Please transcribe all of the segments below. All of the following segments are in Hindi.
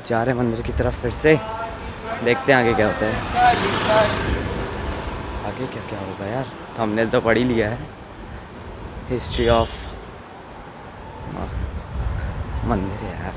अब जा रहे हैं मंदिर की तरफ फिर से, देखते हैं आगे क्या होता है। आगे क्या क्या होगा यार, हमने तो पढ़ ही लिया है हिस्ट्री ऑफ मंदिर है यार।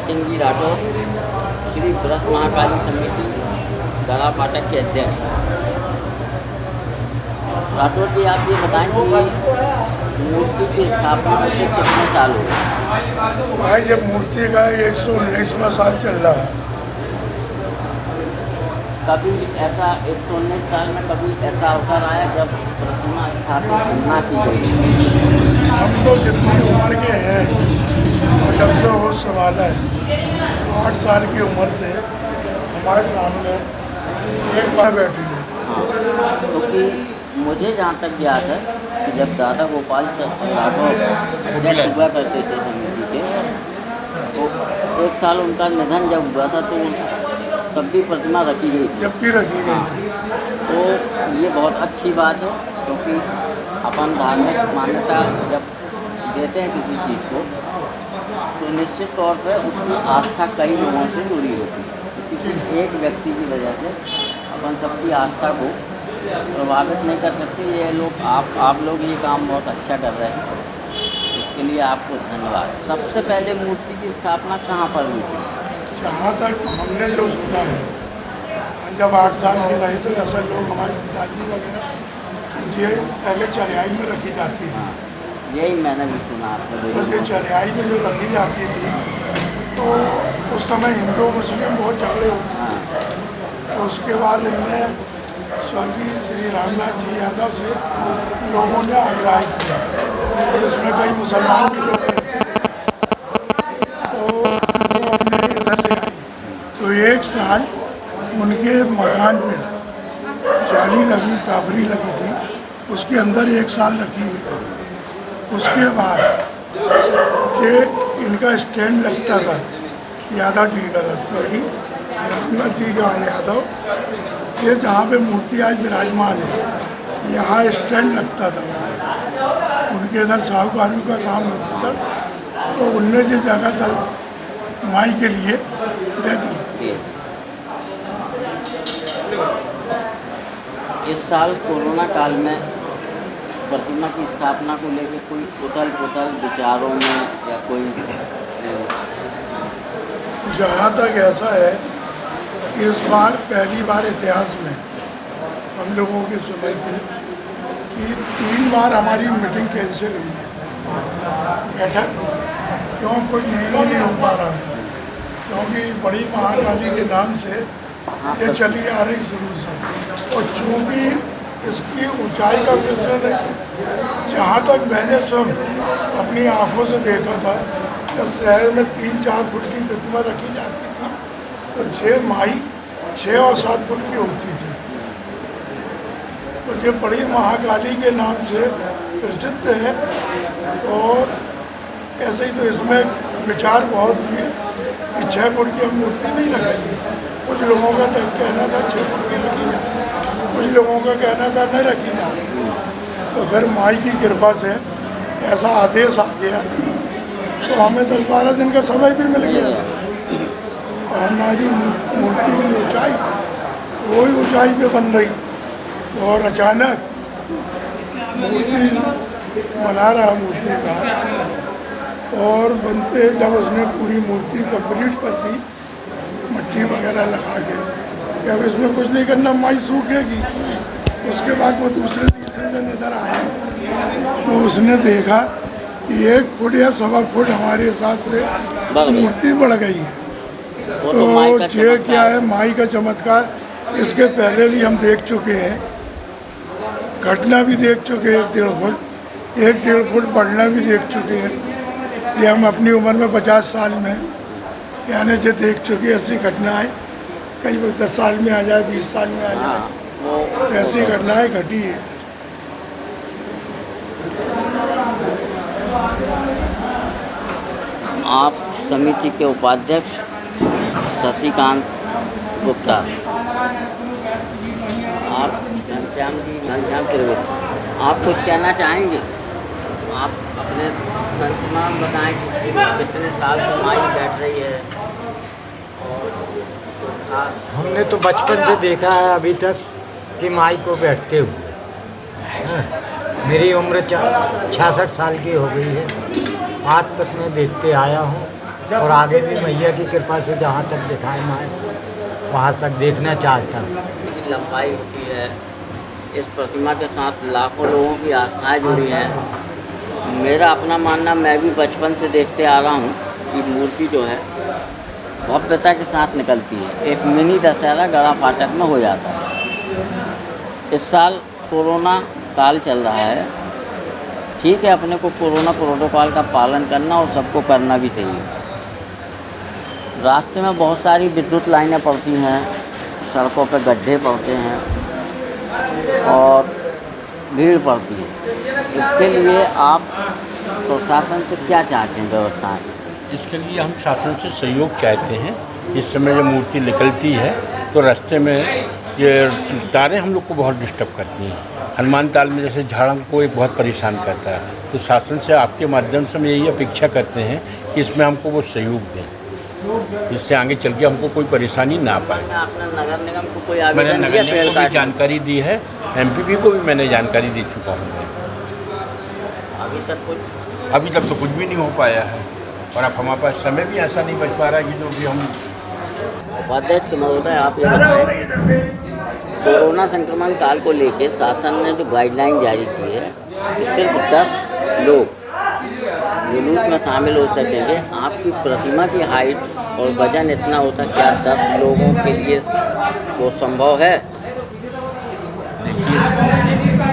सिंह जी राठौर, श्री व्रत महाकाली समिति गला फाटक के अध्यक्ष। राठौर जी, आप ये बताएं कि मूर्ति की स्थापना होते कितने साल हो गए? भाई जब मूर्ति का 119वां साल चल रहा है। कभी ऐसा 119 साल में कभी ऐसा अवसर आया जब प्रतिमा स्थापित ना की गई? हम तो जितनी उम्र के हैं और जब से वो संभाला है 8 साल की उम्र से हमारे सामने एक बार बैठी है। हाँ, क्योंकि मुझे जहाँ तक याद है कि जब दादा गोपाल राठौर हुआ करते थे समिति के, तो एक साल उनका निधन जब हुआ था तो तब भी प्रतिमा रखी गई थी। जब भी रखी गई थी। तो ये बहुत अच्छी बात है, क्योंकि अपन धार्मिक मान्यता जब देते हैं किसी चीज़ को तो निश्चित तौर पर उसकी आस्था कई लोगों से जुड़ी होती है। किसी एक व्यक्ति की वजह से अपन सबकी आस्था को प्रभावित नहीं कर सकते। ये लोग आप लोग ये काम बहुत अच्छा कर रहे हैं, इसके लिए आपको धन्यवाद। सबसे पहले मूर्ति की स्थापना कहाँ पर हुई थी? जहाँ तक हमने जो सुना है, जब 8 साल के रहे तो ऐसा लोग हमारे पिताजी वगैरह ये पहले चरियाई में रखी जाती थी। यही मैंने भी सुना तो ये चरियाई में जो रखी जाती थी तो उस समय हिंदू मुस्लिम बहुत झगड़े होते हैं। तो उसके बाद इनने स्वर्गीय श्री रामनाथ जी यादव से लोगों ने आग्रह किया और इसमें कई मुसलमान भी लोग रहते तो वो अपने इधर ले आई। तो एक साल उनके मकान पे जाली लगी, काबरी लगी थी, उसके अंदर 1 साल रखी हुई। उसके बाद कि इनका स्टैंड लगता था यादव जी का, स्वर्गीय रामनाथ जी का यादव, ये जहाँ पे मूर्ति आज विराजमान है यहाँ स्टैंड लगता था। उनके इधर साहूकारी का काम होता था तो उनने जो जगह था माई के लिए दे दी। इस साल कोरोना काल में प्रतिमा की स्थापना को लेकर कोई उथल पुथल विचारों में या कोई? जहाँ तक ऐसा है कि इस बार पहली बार इतिहास में हम लोगों के समय पे कि 3 बार हमारी मीटिंग कैंसिल हुई है, बैठक, क्यों कोई निर्णय नहीं हो पा रहा है, क्योंकि बड़ी महाकाली के नाम से ये चली आ रही शुरू से। और चूँकि इसकी ऊंचाई का प्रश्न नहीं, जहाँ तक मैंने स्वयं अपनी आँखों से देखा था जब शहर में 3-4 फुट की प्रतिमा रखी जाती थी तो 6 माई 6 और 7 फुट की होती थी। तो ये बड़ी महाकाली के नाम से प्रसिद्ध है। और ऐसे ही तो इसमें विचार बहुत हुए कि 6 फुट की हम मूर्ति नहीं रखेंगे। कुछ लोगों का तो कहना था 6 फुट की रखी जाए, कुछ लोगों का कहना था नहीं रखी जाए। तो फिर माई की कृपा से ऐसा आदेश आ गया तो हमें 10-12 दिन का समय भी मिल गया और हमारी मूर्ति की ऊंचाई वही ऊंचाई पे बन रही। और अचानक मूर्ति बना रहा मूर्ति का और बनते जब उसने पूरी मूर्ति कंप्लीट कर दी मट्टी वगैरह लगा के कि अब इसमें कुछ नहीं करना, माई सूखेगी उसके बाद वो दूसरे तीसरे दिन इधर आया तो उसने देखा कि 1 फुट या 1.25 फुट हमारे हिसाब से मूर्ति बढ़ गई है। वो तो माई का तो ये क्या है, माई का चमत्कार। इसके पहले भी हम देख चुके हैं, घटना भी देख चुके हैं, 1.5 फुट बढ़ना भी देख चुके हैं। ये हम अपनी उम्र में 50 साल में यानी जो देख चुके ऐसी घटनाएं, कई 10 साल में आ जाए, 20 साल में आ जाए, वो ऐसी घटनाएं घटी है। आप समिति के उपाध्यक्ष शशिकांत गुप्ता, आप घनश्याम त्रिवेदी, आप कुछ कहना चाहेंगे? आप अपने संस्मरण बताएं कि कितने साल से माई बैठ रही है। और हमने तो बचपन से देखा है अभी तक कि माई को बैठते हुए। हाँ, मेरी उम्र 66 साल की हो गई है। आज तक मैं देखते आया हूँ और आगे भी मैया की कृपा से जहाँ तक दिखाए माई वहाँ तक देखना चाहता हूँ। लंबाई होती है, इस प्रतिमा के साथ लाखों लोगों की आस्थाएं जुड़ी हैं। मेरा अपना मानना, मैं भी बचपन से देखते आ रहा हूँ कि मूर्ति जो है भव्यता के साथ निकलती है। एक मिनी दशहरा गड़ा फाटक में हो जाता है। इस साल कोरोना काल चल रहा है, ठीक है, अपने को कोरोना प्रोटोकॉल का पालन करना और सबको करना भी चाहिए। रास्ते में बहुत सारी विद्युत लाइनें पड़ती हैं, सड़कों पर गड्ढे पड़ते हैं और भीड़ पड़ती है। इसके लिए आप प्रशासन से क्या चाहते हैं व्यवस्थाएं? इसके लिए हम शासन से सहयोग चाहते हैं। इस समय जब मूर्ति निकलती है तो रास्ते में ये तारें हम लोग को बहुत डिस्टर्ब करती हैं। हनुमान ताल में जैसे झाड़ों को एक बहुत परेशान करता है, तो शासन से आपके माध्यम से हम यही अपेक्षा करते हैं कि इसमें हमको वो सहयोग दें, जिससे आगे चल के हमको कोई परेशानी ना पाए। आपने नगर निगम को कोई मैंने आवेदन नगर दिया? निगम को भी जानकारी दी है, एमपीपी को भी मैंने जानकारी दे चुका हूँ। अभी तक तो कुछ भी नहीं हो पाया है और अब हमारे पास समय भी ऐसा नहीं बच पा रहा है कि जो भी हम। उपाध्यक्ष महोदय, आप ये बताएं, कोरोना संक्रमण काल को लेकर शासन ने जो गाइडलाइन जारी की है कि सिर्फ 10 लोग जुलूस में शामिल हो सकेंगे। आपकी प्रतिमा की हाइट और वजन इतना होता, क्या 10 लोगों के लिए वो संभव है?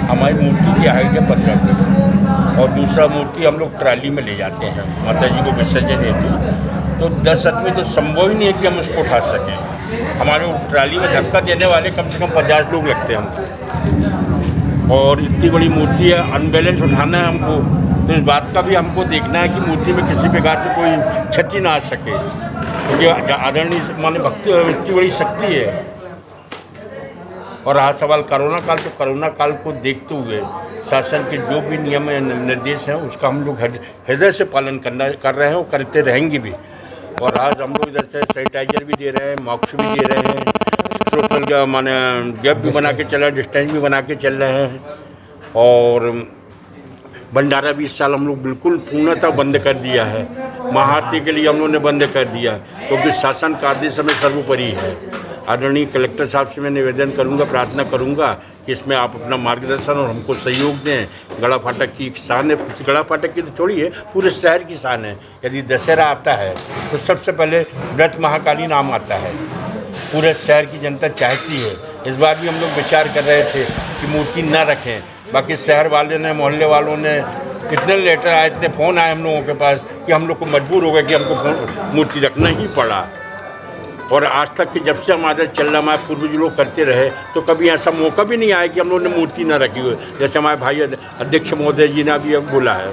हमारी मूर्ति की हाइट है 15 फीट और दूसरा मूर्ति हम लोग ट्राली में ले जाते हैं माता जी को विसर्जन हेतु। तो 10 आदमी तो संभव ही नहीं है कि हम उसको उठा सकें। हमारे ट्राली में धक्का देने वाले कम से कम 50 लोग लगते हैं हमको, और इतनी बड़ी मूर्ति है, अनबैलेंस उठाना है हमको। तो इस बात का भी हमको देखना है कि मूर्ति में किसी प्रकार से कोई क्षति ना आ सके, क्योंकि आदरणीय माने भक्ति इतनी बड़ी शक्ति है। और रहा सवाल कोरोना काल, तो कोरोना काल को देखते हुए शासन के जो भी नियम निर्देश हैं उसका हम लोग हृदय से पालन कर रहे हैं और करते रहेंगे भी। और आज हम लोग इधर से सैनिटाइजर भी दे रहे हैं, मास्क भी दे रहे हैं, सोशल माने गैप भी बना के चल रहे हैं, डिस्टेंस भी बना के चल रहे हैं। और भंडारा भी इस साल हम लोग बिल्कुल पूर्णतः बंद कर दिया है। महाआरती के लिए हम लोगों ने बंद कर दिया क्योंकि शासन का आदेश हमें सर्वोपरि है। आदरणीय कलेक्टर साहब से मैं निवेदन करूंगा, प्रार्थना करूंगा कि इसमें आप अपना मार्गदर्शन और हमको सहयोग दें। गड़ा फाटक की शान है, गड़ा फाटक की तो छोड़िए, पूरे शहर की शान है। यदि दशहरा आता है तो सबसे पहले व्रत महाकाली नाम आता है, पूरे शहर की जनता चाहती है। इस बार भी हम लोग विचार कर रहे थे कि मूर्ति न रखें, बाकी शहर वाले ने, मोहल्ले वालों ने, इतने लेटर आए, इतने फ़ोन आए हम लोगों के पास कि हम लोग को मजबूर हो गए कि हमको मूर्ति रखना ही पड़ा। और आज तक कि जब से हम आदत चल रहा, हमारे पूर्वज लोग करते रहे, तो कभी ऐसा मौका भी नहीं आया कि हम लोगों ने मूर्ति न रखी हुई। जैसे हमारे भाई अध्यक्ष महोदय जी ने भी अब बोला है।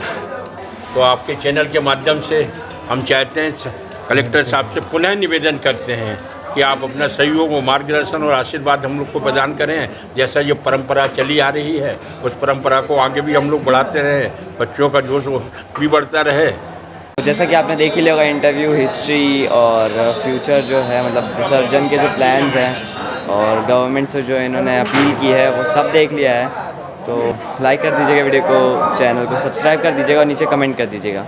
तो आपके चैनल के माध्यम से हम चाहते हैं, कलेक्टर साहब से पुनः निवेदन करते हैं कि आप अपना सहयोग और मार्गदर्शन और आशीर्वाद हम लोग को प्रदान करें। जैसा ये परंपरा चली आ रही है, उस परंपरा को आगे भी हम लोग बढ़ाते रहें, बच्चों का जोश भी बढ़ता रहे। जैसा कि आपने देख ही लिया होगा इंटरव्यू, हिस्ट्री और फ्यूचर जो है, मतलब विसर्जन के जो प्लान्स हैं और गवर्नमेंट से जो इन्होंने अपील की है वो सब देख लिया है। तो लाइक कर दीजिएगा वीडियो को, चैनल को सब्सक्राइब कर दीजिएगा और नीचे कमेंट कर दीजिएगा।